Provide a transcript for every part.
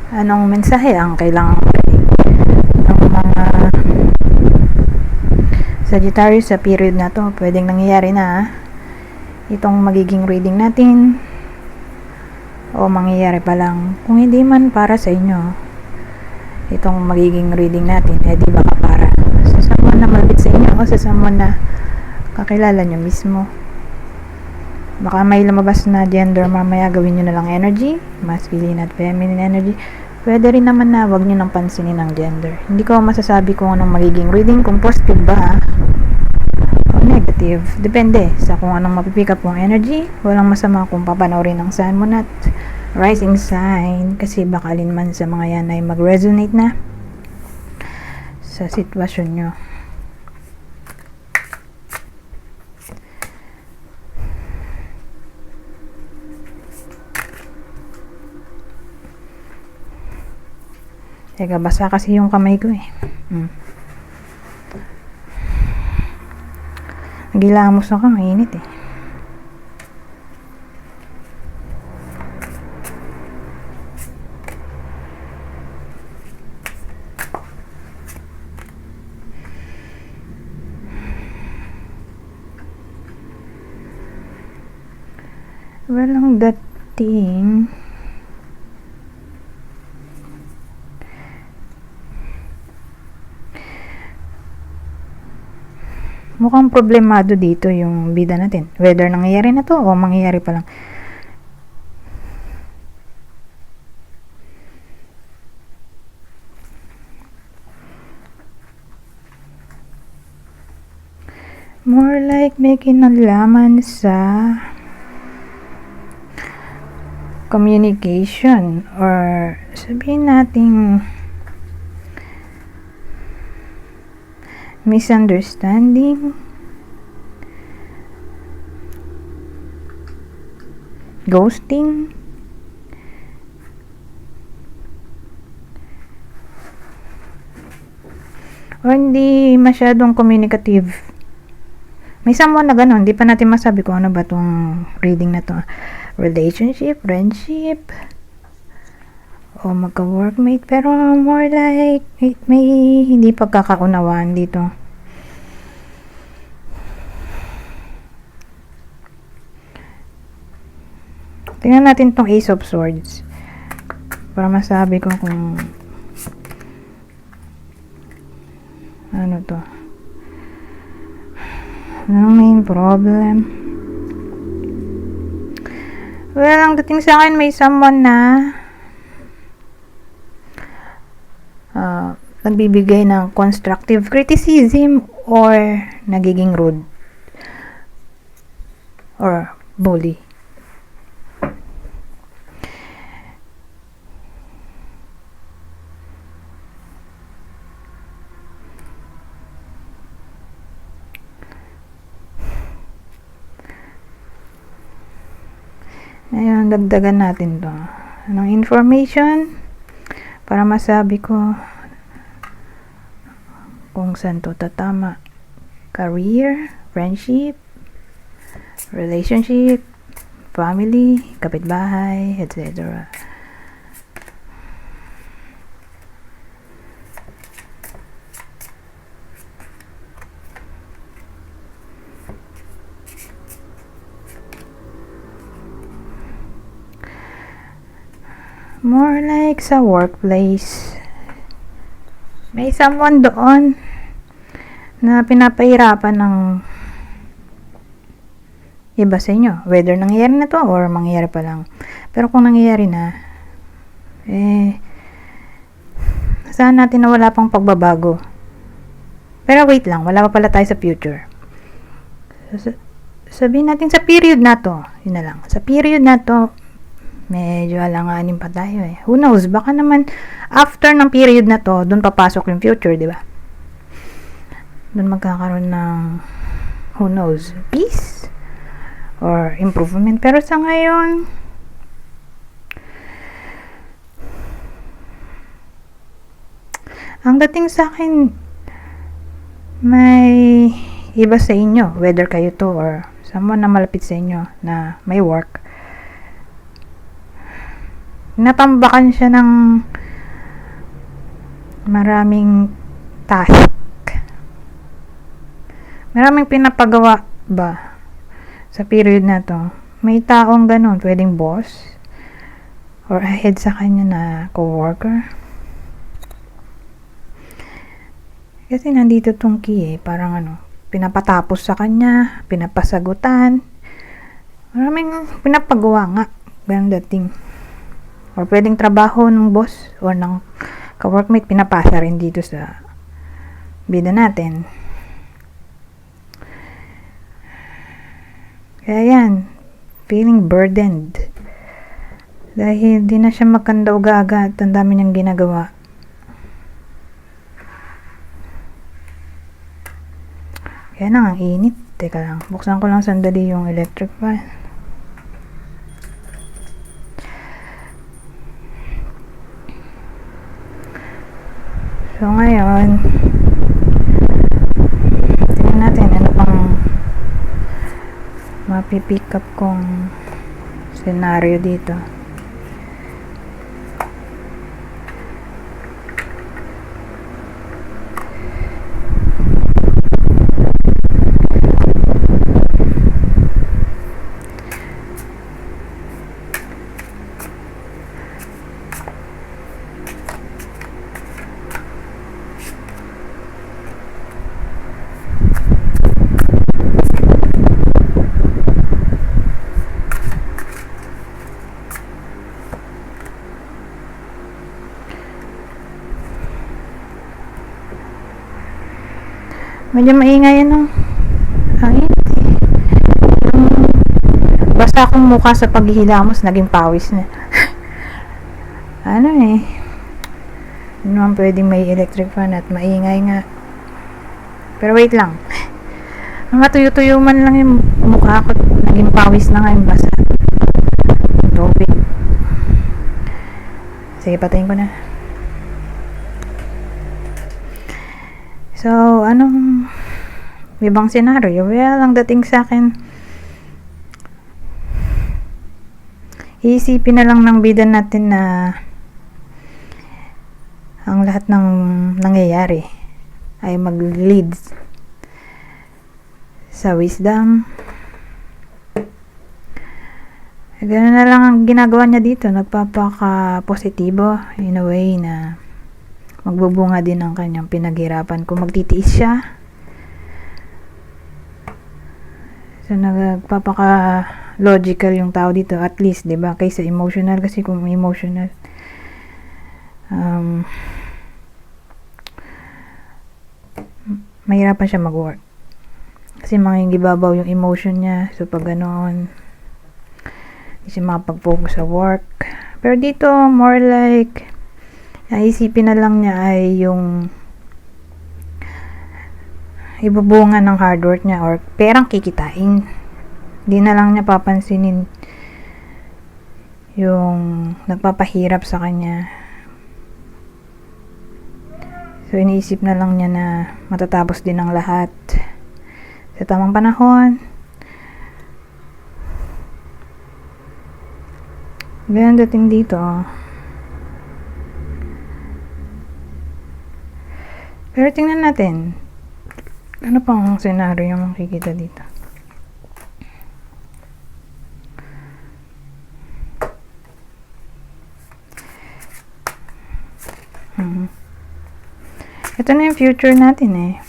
Anong mensahe ang kailangan marinig ng mga Sagittarius sa period na to? Pwedeng nangyayari na itong magiging reading natin o mangyayari pa lang. Kung hindi man para sa inyo itong magiging reading natin, di baka para sa someone na malapit sa inyo o sa someone na kakilala nyo mismo. Baka may lumabas na gender mamaya, gawin nyo na lang energy, masculine at feminine energy. Pwede rin naman na wag nyo nang pansinin ang gender. Hindi ko masasabi kung anong magiging reading, kung positive ba o negative. Depende sa kung anong mapipick up yung energy. Walang masama kung papanoorin ang sun, moon at rising sign, kasi baka alin man sa mga yan ay mag-resonate na sa sitwasyon nyo. Teka, basa kasi yung kamay ko eh. Nagilamos ako, mainit eh. Walang dating. Mukhang problemado dito yung bida natin. Whether nangyayari na to o mangyayari pa lang. More like may kinalaman sa communication, or sabihin nating misunderstanding, ghosting, o hindi masyadong communicative. May someone na gano'n, hindi pa natin masabi kung ano ba tong reading na to. Relationship, friendship, o magka-workmate, pero more like may hindi pagkakaunawaan dito. Tingnan natin tong Ace of Swords para masabi ko kung ano to. Anong main problem? Well, ang dating sa akin, may someone na nagbibigay ng constructive criticism or nagiging rude or bully. Ngayon, dagdagan natin to. Anong information para masabi ko kung saan to tatama. Career, friendship, relationship, family, kapitbahay, etc. More like sa workplace. May someone doon na pinapahirapan ng iba sa inyo. Whether nangyayari na to or mangyayari pa lang. Pero kung nangyayari na, saan natin na wala pang pagbabago. Pero wait lang, wala pa pala tayo sa future. Sabihin natin sa period na to, yun na lang. Sa period na to, medyo alanganin pa tayo eh. Who knows, baka naman after ng period na to, dun papasok yung future, di ba? Dun magkakaroon ng who knows, peace or improvement. Pero sa ngayon, ang dating sa akin, may iba sa inyo, whether kayo to or someone na malapit sa inyo na may work, natambakan siya ng maraming task, maraming pinapagawa ba sa period na to. May taong ganun, pwedeng boss or ahead sa kanya na co-worker. Kasi nandito tong key parang pinapatapos sa kanya, pinapasagutan, maraming pinapagawa nga, ganun dating. Or pwedeng trabaho ng boss or ng ka-workmate, pinapasa rin dito sa bida natin. Kaya yan, feeling burdened. Dahil di na siya magkanda ugaga at ang dami niyang ginagawa. Kaya na, ang init. Teka lang, buksan ko lang sandali yung electric fan. So ngayon, tingnan natin ano pang mapipick up kong scenario dito. Medyo maingay yan hangin. Basta akong mukha sa paghihilamos, naging pawis na. Ano naman pwedeng may electric fan at maingay nga. Pero wait lang. Matuyo-tuyo man lang yung mukha ko, naging pawis na nga yung basa. Tubig. Sige, patayin ko na. So, anong ibang senaryo? Well, ang dating sa akin, iisipin na lang ng bida natin na ang lahat ng nangyayari ay mag-lead sa wisdom. Ganun na lang ang ginagawa niya dito. Nagpapaka-positibo in a way na magbubunga din ang kanyang pinaghirapan kung magtitiis siya. So nagpapaka logical yung tao dito, at least, 'di ba? Kaysa emotional, kasi kung emotional mahirapan siya mag-work. Kasi mangingibabaw yung emotion niya. So pag ganoon, hindi siya makapag-focus sa work. Pero dito, more like isipin na lang niya ay yung ibubunga ng hard work niya or perang kikitain. Hindi na lang niya papansinin yung nagpapahirap sa kanya. So iniisip na lang niya na matatapos din ang lahat sa tamang panahon. Ganyan dating dito. Pero tingnan natin, ano pang senaryo yung makikita dito. Ito na yung future natin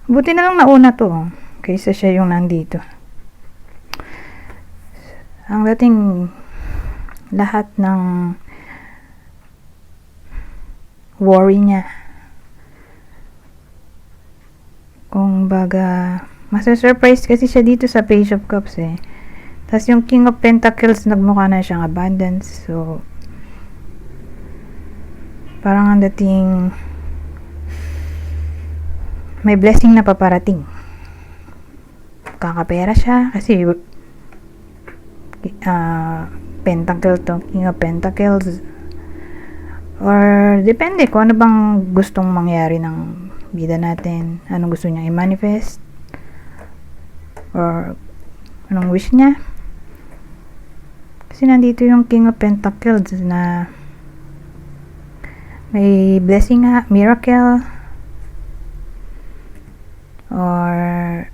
Buti na lang nauna to kaysa siya yung nandito. Ang dating lahat ng worry niya, kung baga masa-surprise kasi siya dito sa Page of Cups tas yung King of Pentacles nagmukha na siyang abundance. So parang ang dating may blessing na paparating. Kakapera siya kasi Pentacle to, King of Pentacles, or depende kung ano bang gustong mangyari ng bida natin, anong gusto niyang i-manifest or anong wish niya. Kasi nandito yung King of Pentacles na may blessing nga, miracle, or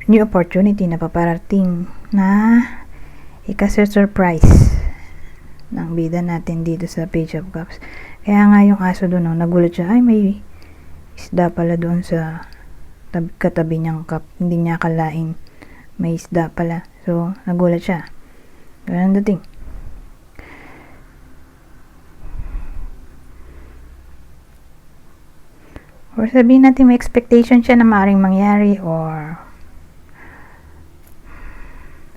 new opportunity na paparating na surprise ng bida natin dito sa Page of Cups. Kaya nga yung aso doon, nagulat siya, ay may isda pala doon sa katabi niyang cup. Hindi niya akalain may isda pala. So, nagulat siya. Ganun dating. Or sabihin natin may expectation siya na maaaring mangyari, or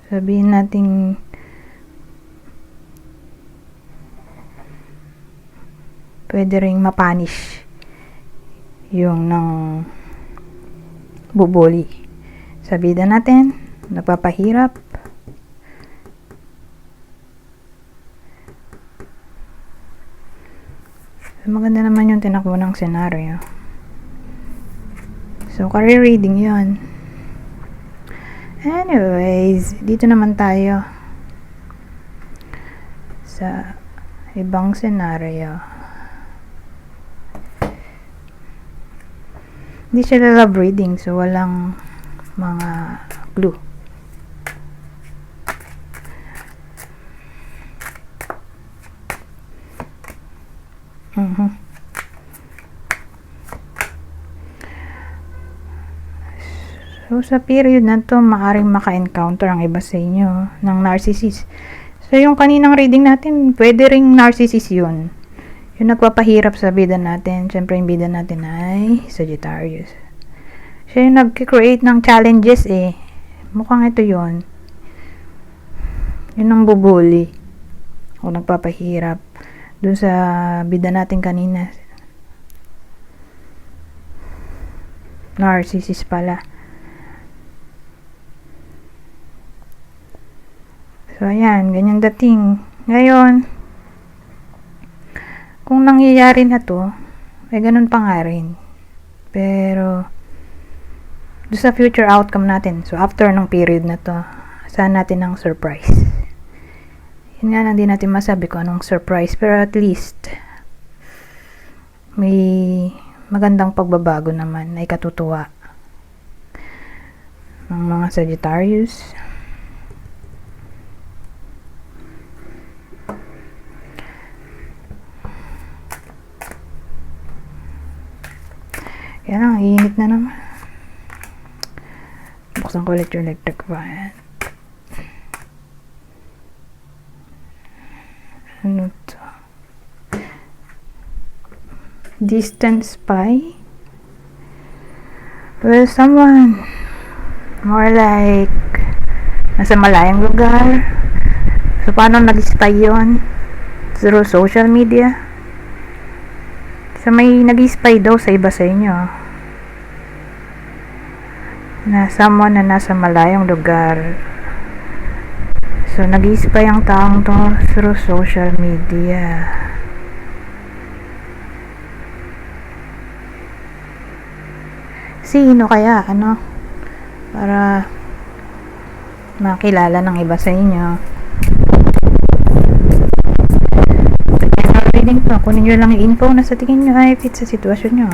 sabihin natin pwede ring mapanish yung nang bubuli sa bida natin, nagpapahirap. Maganda naman yung tinakbo ng senaryo. So, career reading yun. Anyways, dito naman tayo sa ibang senaryo. Hindi siya love reading, so walang mga clue. So, sa period na to, maaaring maka-encounter ang iba sa inyo ng narcissist. So, yung kaninang reading natin, pwede ring narcissist yun. Yung nagpapahirap sa bida natin. Siyempre, yung bida natin ay Sagittarius. Siya yung nag-create ng challenges eh. Mukhang ito yun. Yun ang bubuli. O nagpapahirap. Dun sa bida natin kanina. Narcissist pala. So, ayan, ganyan dating. Ngayon, kung nangyayari na to, ay ganun pa nga rin. Pero, doon sa future outcome natin, so after ng period na to, saan natin ang surprise. Yun nga lang, di natin masabi kung anong surprise, pero at least, may magandang pagbabago naman, ay katutuwa ng mga Sagittarius. Yan ang init na naman. Buksan ko ulit yung electric fan. Ano to? Distant spy? Well, someone more like nasa malayang lugar. So, paano nag-spy yun? Through social media? So, may nag-spy daw sa iba sa inyo. Na someone na nasa malayong lugar. So, nag-spy ang taong to through social media. Sino kaya? Ano? Para makilala ng iba sa inyo. Reading to. Kunin nyo lang yung info na sa tingin nyo ay fit sa sitwasyon nyo.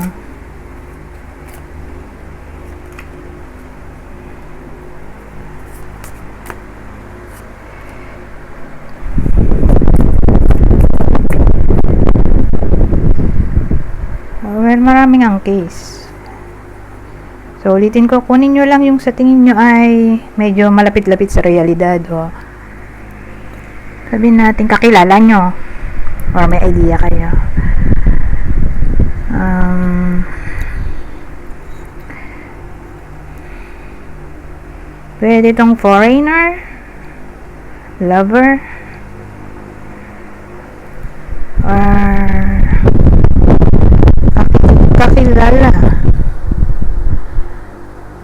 Well, maraming ang case. So, ulitin ko, kunin nyo lang yung sa tingin nyo ay medyo malapit-lapit sa realidad. O, sabihin natin kakilala nyo. Or may idea kayo. Pwede itong foreigner, lover, or kakilala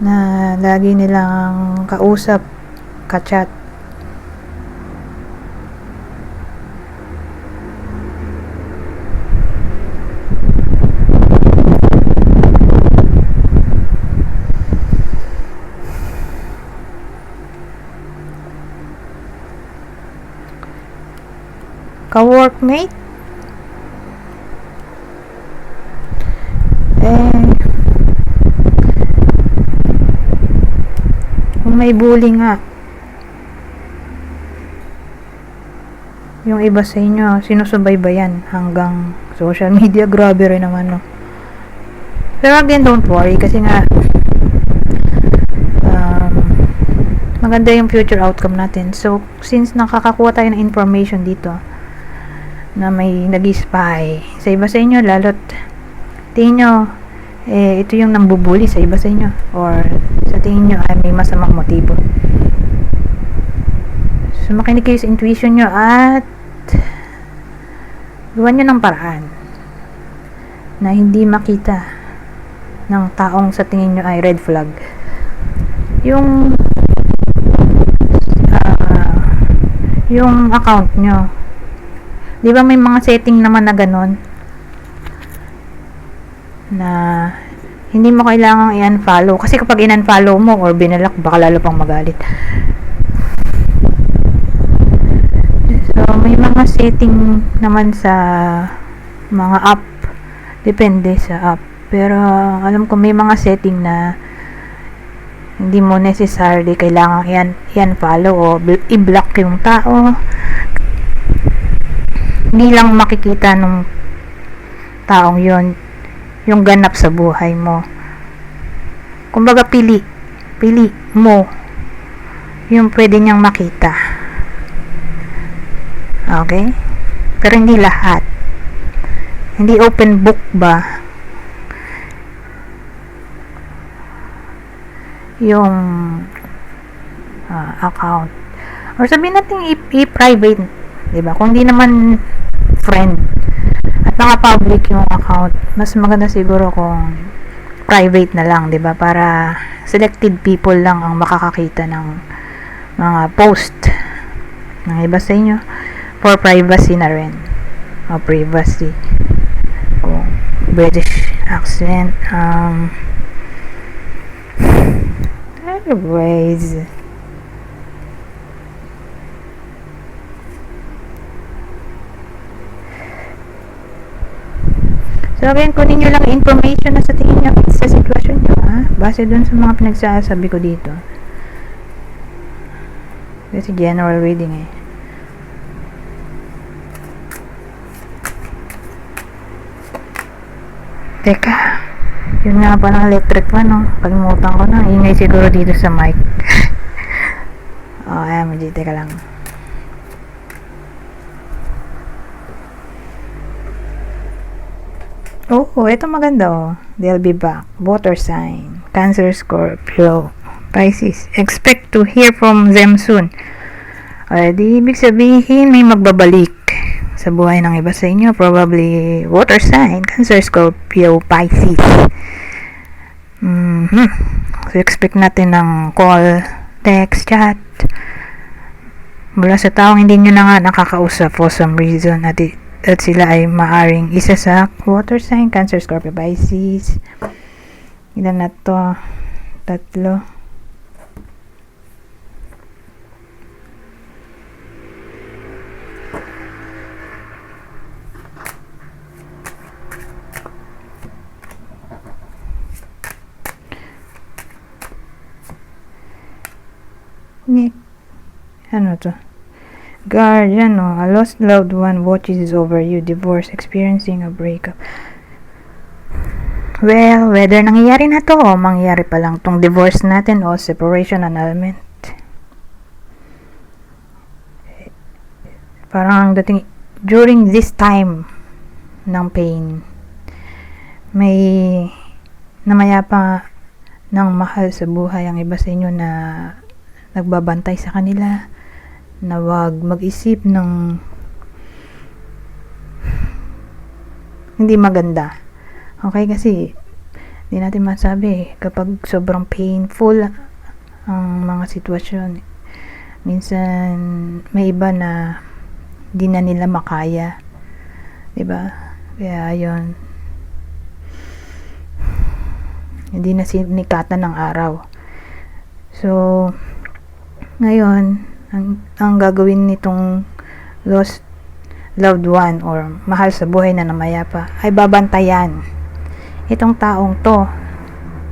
na lagi nilang kausap, kachat. ka-workmate. Eh, kung may bully nga, yung iba sa inyo, sinusubaybayan hanggang social media, grabe rin naman, no? Pero again, don't worry, kasi nga, maganda yung future outcome natin. So, since nakakakuha tayo ng information dito, na may nag-spy sa iba sa inyo, lalo't tingin nyo, ito yung nambubuli sa iba sa inyo, or sa tingin nyo ay may masamang motibo. So, makinig kayo sa intuition nyo at gawan nyo ng paraan na hindi makita ng taong sa tingin nyo ay red flag. Yung account nyo, di ba may mga setting naman na ganun na hindi mo kailangang i-unfollow, kasi kapag in-unfollow mo or binalak, baka lalo pang magalit. So may mga setting naman sa mga app, depende sa app, pero alam ko may mga setting na hindi mo necessarily kailangan i-unfollow o i-block yung tao. Hindi lang makikita ng taong yon yung ganap sa buhay mo. Kumbaga, pili mo yung pwede niyang makita. Okay? Pero hindi lahat. Hindi open book ba yung account, or sabihin natin i-private, diba? Kung di naman friend at naka-public yung account, mas maganda siguro kung private na lang, diba? Para selected people lang ang makakakita ng mga post ng iba sa inyo, for privacy na rin, o privacy, kung British accent. Anyways, so again, kunin nyo lang information na sa tingin nyo sa sitwasyon nyo, base dun sa mga pinagsasabi ko dito. Kasi general reading Teka, yun nga pa ng electric fan, no? Kalimutan ko na, ingay siguro dito sa mic. Ayan, teka lang. Ito maganda, they'll be back. Water sign, Cancer, Scorpio, Pisces. Expect to hear from them soon. Di ibig sabihin may magbabalik sa buhay ng iba sa inyo. Probably water sign, Cancer, Scorpio, Pisces. So expect natin ng call, text, chat mula sa taong hindi nyo na nga nakakausap for some reason, at sila ay maaring isa sa water sign, Cancer, Scorpio, Pisces. Ilan na to? 3. Ano to? Guardian, a lost loved one watches over you. Divorce, experiencing a breakup. Well, whether nangyayari na to o mangyayari pa lang tong divorce natin o separation, annulment, parang dating during this time ng pain, may namaya pa ng mahal sa buhay ang iba sa inyo na nagbabantay sa kanila, na wag mag-isip ng hindi maganda. Okay, kasi hindi natin masabi kapag sobrang painful ang mga sitwasyon. Minsan may iba na hindi na nila makaya, diba? Kaya yun, hindi na sinikatan ng araw. So ngayon, ang gagawin nitong lost loved one or mahal sa buhay na namayapa ay babantayan itong taong to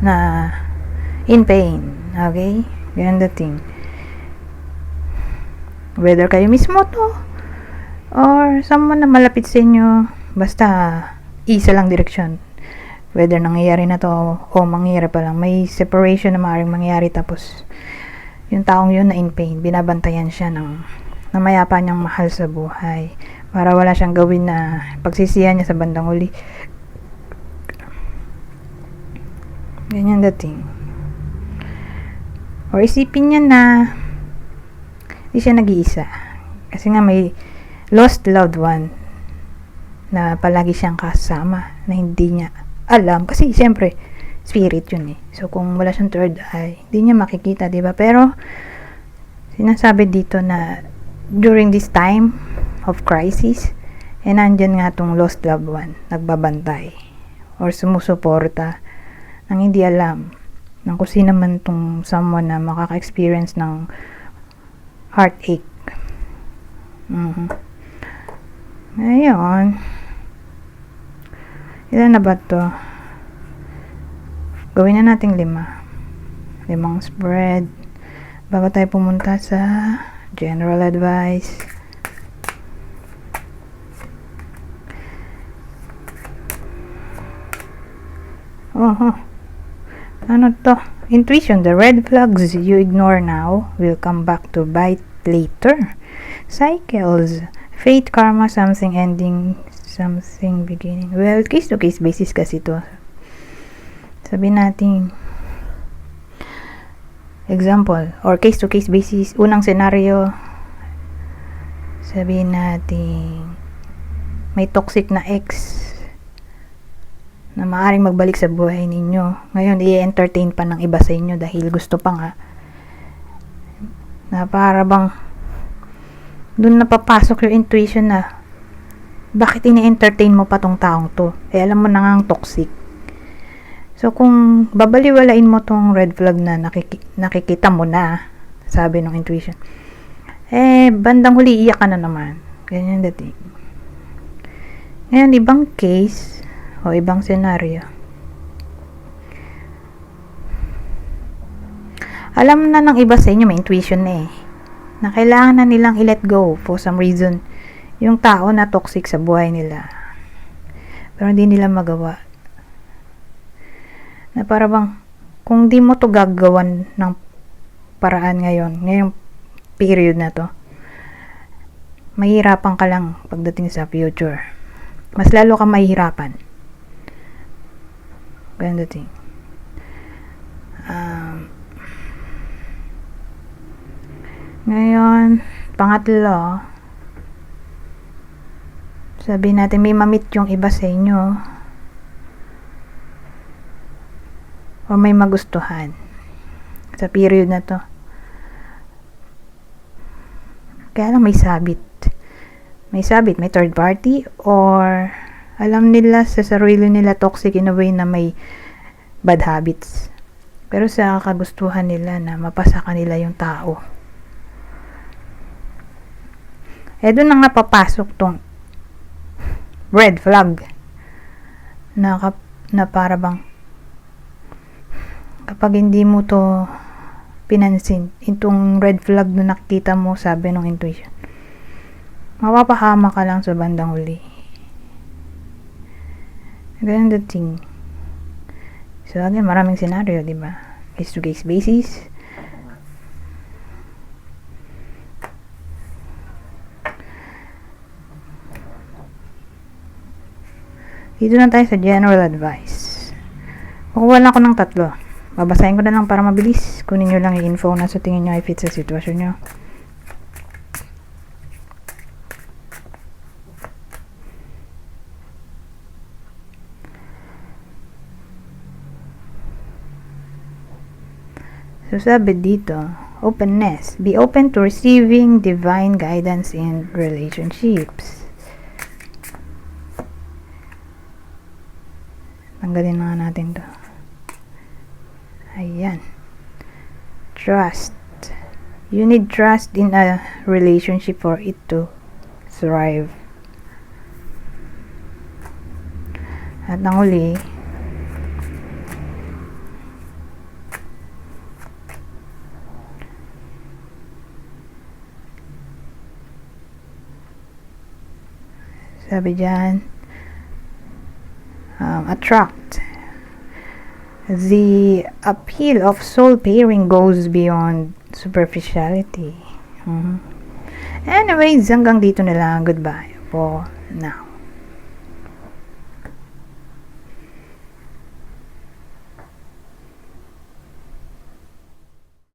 na in pain. Okay? Ganun dating. Whether kayo mismo to or someone na malapit sa inyo, basta isa lang direksyon. Whether nangyayari na to o mangyayari pa lang, may separation na maaaring mangyayari, tapos yung taong yun na in pain, binabantayan siya ng namayapa niyang mahal sa buhay para wala siyang gawin na pagsisihan niya sa bandang huli. Ganyan dating. Or isipin niya na hindi siya nag-iisa. Kasi nga may lost loved one na palagi siyang kasama na hindi niya alam. Kasi siyempre, spirit yun eh. So kung wala siyang third eye, hindi niya makikita, diba? Pero sinasabi dito na during this time of crisis, nandyan nga tong lost loved one, nagbabantay or sumusuporta nang hindi alam ng kung sino man tong someone na makaka-experience ng heartache. Ngayon, ilan na ba to? Gawin na natin 5 spread bago tayo pumunta sa general advice. Ano to? Intuition. The red flags you ignore now will come back to bite later. Cycles. Fate, karma, something ending, something beginning. Well, case to case basis kasi to. Sabi natin example or case to case basis. Unang scenario, sabi natin may toxic na ex na maaaring magbalik sa buhay ninyo. Ngayon, i-entertain pa ng iba sa inyo dahil gusto pa nga. Na para bang dun napapasok yung intuition na bakit ini-entertain mo pa tong taong to? Eh, alam mo na ngang toxic. So, kung babaliwalain mo tong red flag na nakikita mo na, sabi ng intuition, bandang huli, iyak ka na naman. Ganyan dating. Ngayon, ibang case, o ibang senaryo, alam na ng iba sa inyo, may intuition na na kailangan na nilang i-let go for some reason yung tao na toxic sa buhay nila, pero hindi nila magawa. Na para bang kung di mo to gagawan ng paraan ngayong period na to, mahihirapan ka lang pagdating sa future. Mas lalo ka mahihirapan. Ganun dating. Ngayon, pangatlo, sabi natin may mamit yung iba sa inyo o may magustuhan sa period na to. Kaya lang may sabit, may third party, or alam nila sa sarili nila toxic in a way na may bad habits, pero sa kagustuhan nila na mapasa kanila yung tao. Doon na nga papasok tong red flag na para bang kapag hindi mo to pinansin, itong red flag na nakikita mo, sabi ng intuition, mapapahama ka lang sa bandang huli. Ganun dating. So again, maraming senaryo, diba? Case to case basis. Dito na tayo sa general advice. Kukuha lang ako ng 3. Babasahin ko na lang para mabilis. Kunin nyo lang yung info na sa tingin nyo ay fit sa sitwasyon nyo. So sabi dito, openness. Be open to receiving divine guidance in relationships. Tanggalin na natin to. Ayan. Trust. You need trust in a relationship for it to thrive. At ang huli, sabi dyan, attract. The appeal of soul pairing goes beyond superficiality. Anyways, hanggang dito na lang. Goodbye for now.